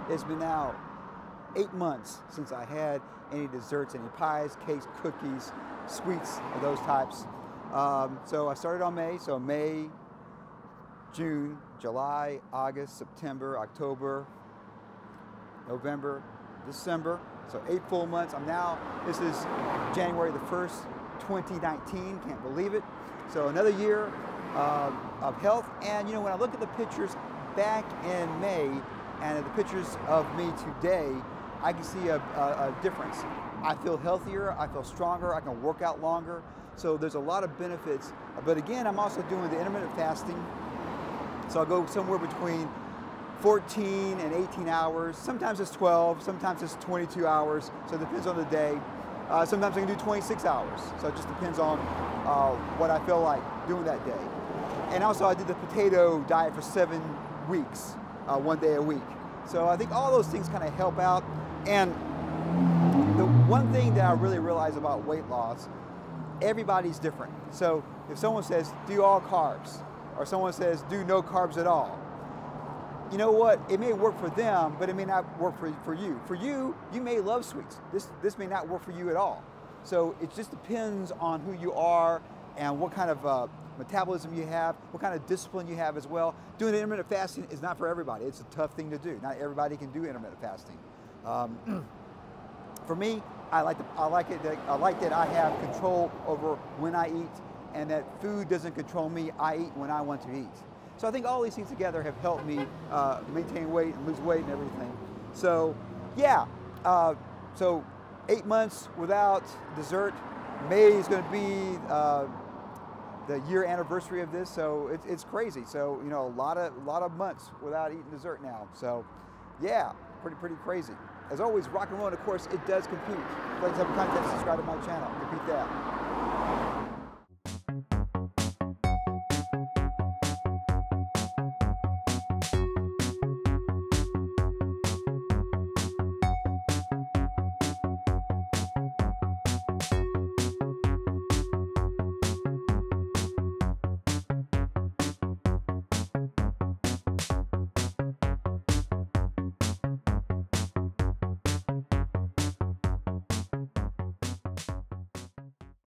It's been now 8 months since I had any desserts, any pies, cakes, cookies, sweets of those types. So I started on May, so May, June, July, August, September, October, November, December. So 8 full months. This is January the 1st, 2019, can't believe it. So another year of health. And you know, when I look at the pictures back in May and at the pictures of me today, I can see a difference. I feel healthier, I feel stronger, I can work out longer. So there's a lot of benefits. But again, I'm also doing the intermittent fasting. So I'll go somewhere between 14 and 18 hours. Sometimes it's 12, sometimes it's 22 hours. So it depends on the day. Sometimes I can do 26 hours. So it just depends on what I feel like doing that day. And also I did the potato diet for 7 weeks, 1 day a week. So I think all those things kind of help out. And the one thing that I really realize about weight loss, everybody's different. So if someone says do all carbs, or someone says do no carbs at all, you know what? It may work for them, but it may not work for you. For you, you may love sweets. This may not work for you at all. So it just depends on who you are and what kind of metabolism you have, what kind of discipline you have as well. Doing intermittent fasting is not for everybody. It's a tough thing to do. Not everybody can do intermittent fasting. For me, I like that I have control over when I eat, and that food doesn't control me. I eat when I want to eat. So I think all these things together have helped me maintain weight and lose weight and everything. So yeah, so 8 months without dessert. May is going to be the year anniversary of this, so it's crazy. So you know, a lot of months without eating dessert now. So yeah, pretty crazy. As always, rock and roll, and of course, it does compete. If you'd like to have content, subscribe to my channel. Repeat that.